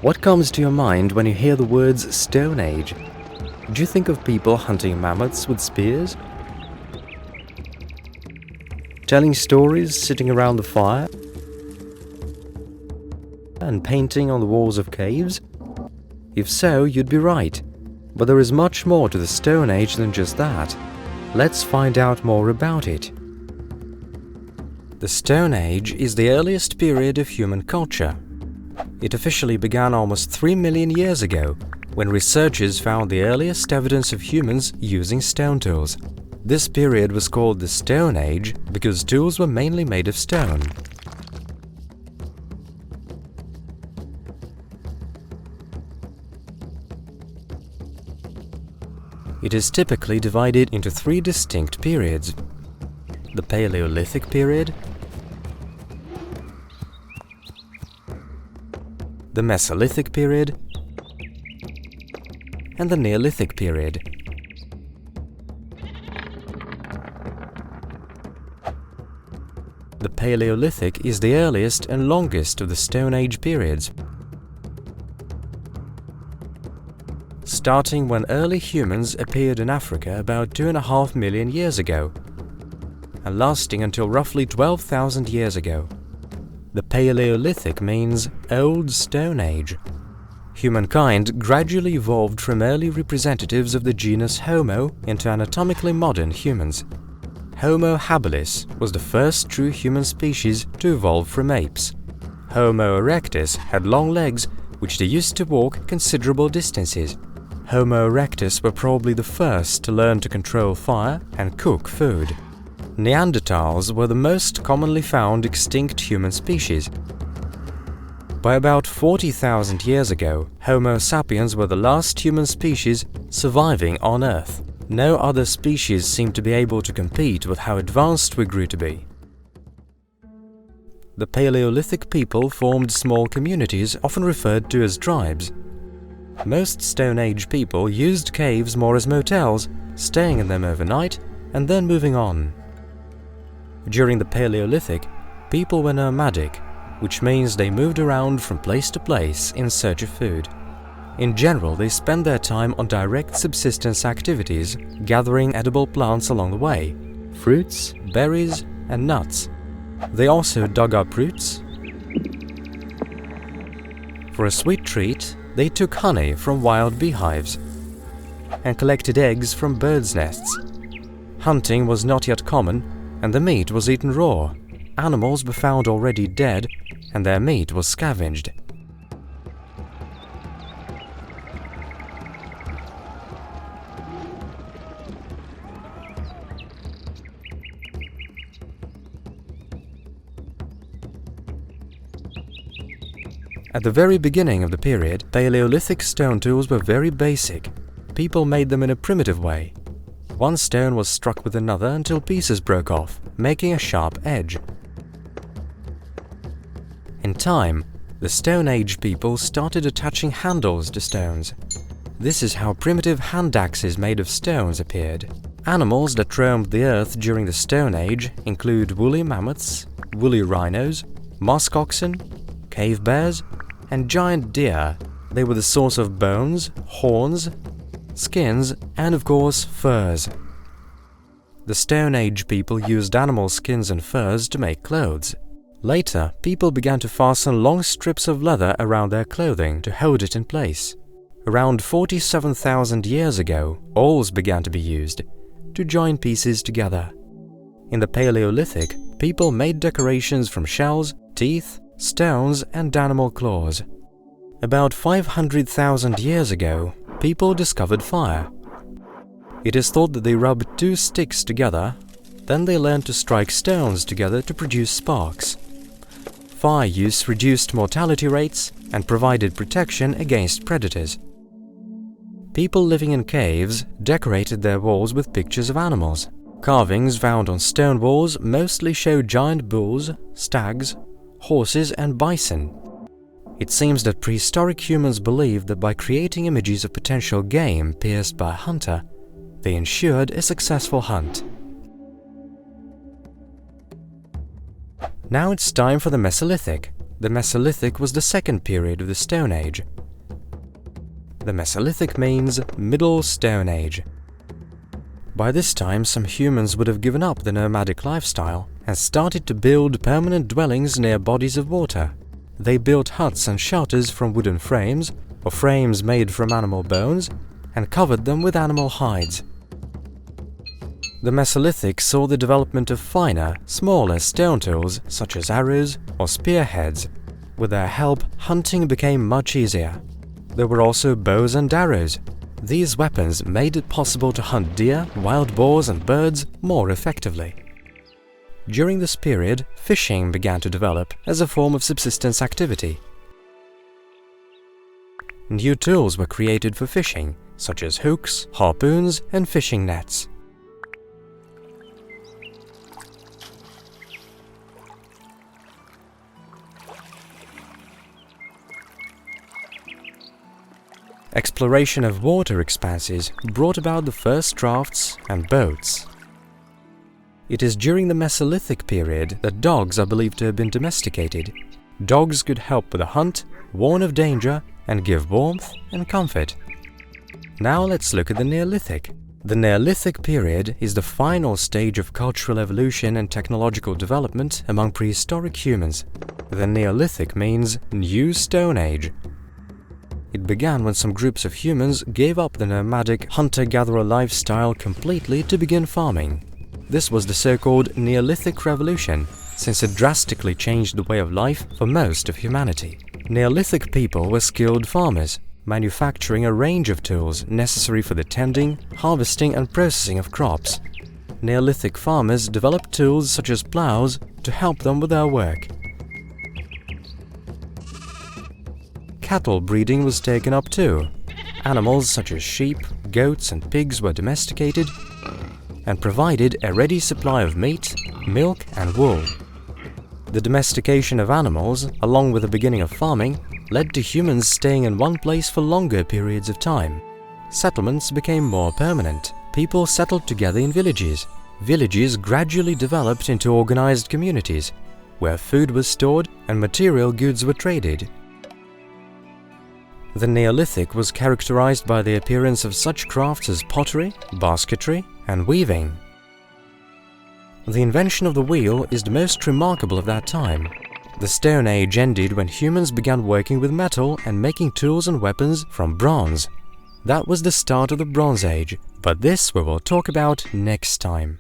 What comes to your mind when you hear the words Stone Age? Do you think of people hunting mammoths with spears? Telling stories, sitting around the fire? And painting on the walls of caves? If so, you'd be right. But there is much more to the Stone Age than just that. Let's find out more about it. The Stone Age is the earliest period of human culture. It officially began almost 3 million years ago, when researchers found the earliest evidence of humans using stone tools. This period was called the Stone Age because tools were mainly made of stone. It is typically divided into 3 distinct periods: the Paleolithic period, the Mesolithic period, and the Neolithic period. The Paleolithic is the earliest and longest of the Stone Age periods, starting when early humans appeared in Africa about 2.5 million years ago, and lasting until roughly 12,000 years ago. The Paleolithic means Old Stone Age. Humankind gradually evolved from early representatives of the genus Homo into anatomically modern humans. Homo habilis was the first true human species to evolve from apes. Homo erectus had long legs which they used to walk considerable distances. Homo erectus were probably the first to learn to control fire and cook food. Neanderthals were the most commonly found extinct human species. By about 40,000 years ago, Homo sapiens were the last human species surviving on Earth. No other species seemed to be able to compete with how advanced we grew to be. The Paleolithic people formed small communities, often referred to as tribes. Most Stone Age people used caves more as motels, staying in them overnight and then moving on. During the Paleolithic, people were nomadic, which means they moved around from place to place in search of food. In general, they spent their time on direct subsistence activities, gathering edible plants along the way, fruits, berries, and nuts. They also dug up roots. For a sweet treat, they took honey from wild beehives and collected eggs from birds' nests. Hunting was not yet common, and the meat was eaten raw. Animals were found already dead, and their meat was scavenged. At the very beginning of the period, Paleolithic stone tools were very basic. People made them in a primitive way. One stone was struck with another until pieces broke off, making a sharp edge. In time, the Stone Age people started attaching handles to stones. This is how primitive hand axes made of stones appeared. Animals that roamed the earth during the Stone Age include woolly mammoths, woolly rhinos, musk oxen, cave bears, and giant deer. They were the source of bones, horns, skins, and of course, furs. The Stone Age people used animal skins and furs to make clothes. Later, people began to fasten long strips of leather around their clothing to hold it in place. Around 47,000 years ago, awls began to be used to join pieces together. In the Paleolithic, people made decorations from shells, teeth, stones, and animal claws. About 500,000 years ago, people discovered fire. It is thought that they rubbed 2 sticks together, then they learned to strike stones together to produce sparks. Fire use reduced mortality rates and provided protection against predators. People living in caves decorated their walls with pictures of animals. Carvings found on stone walls mostly show giant bulls, stags, horses, and bison. It seems that prehistoric humans believed that by creating images of potential game pierced by a hunter, they ensured a successful hunt. Now it's time for the Mesolithic. The Mesolithic was the second period of the Stone Age. The Mesolithic means Middle Stone Age. By this time, some humans would have given up the nomadic lifestyle and started to build permanent dwellings near bodies of water. They built huts and shelters from wooden frames, or frames made from animal bones, and covered them with animal hides. The Mesolithic saw the development of finer, smaller stone tools such as arrows or spearheads. With their help, hunting became much easier. There were also bows and arrows. These weapons made it possible to hunt deer, wild boars and birds more effectively. During this period, fishing began to develop as a form of subsistence activity. New tools were created for fishing, such as hooks, harpoons, and fishing nets. Exploration of water expanses brought about the first rafts and boats. It is during the Mesolithic period that dogs are believed to have been domesticated. Dogs could help with the hunt, warn of danger, and give warmth and comfort. Now let's look at the Neolithic. The Neolithic period is the final stage of cultural evolution and technological development among prehistoric humans. The Neolithic means New Stone Age. It began when some groups of humans gave up the nomadic hunter-gatherer lifestyle completely to begin farming. This was the so-called Neolithic Revolution, since it drastically changed the way of life for most of humanity. Neolithic people were skilled farmers, manufacturing a range of tools necessary for the tending, harvesting and processing of crops. Neolithic farmers developed tools such as plows to help them with their work. Cattle breeding was taken up too. Animals such as sheep, goats and pigs were domesticated and provided a ready supply of meat, milk and wool. The domestication of animals, along with the beginning of farming, led to humans staying in one place for longer periods of time. Settlements became more permanent. People settled together in villages. Villages gradually developed into organized communities, where food was stored and material goods were traded. The Neolithic was characterized by the appearance of such crafts as pottery, basketry, and weaving. The invention of the wheel is the most remarkable of that time. The Stone Age ended when humans began working with metal and making tools and weapons from bronze. That was the start of the Bronze Age, but this we will talk about next time.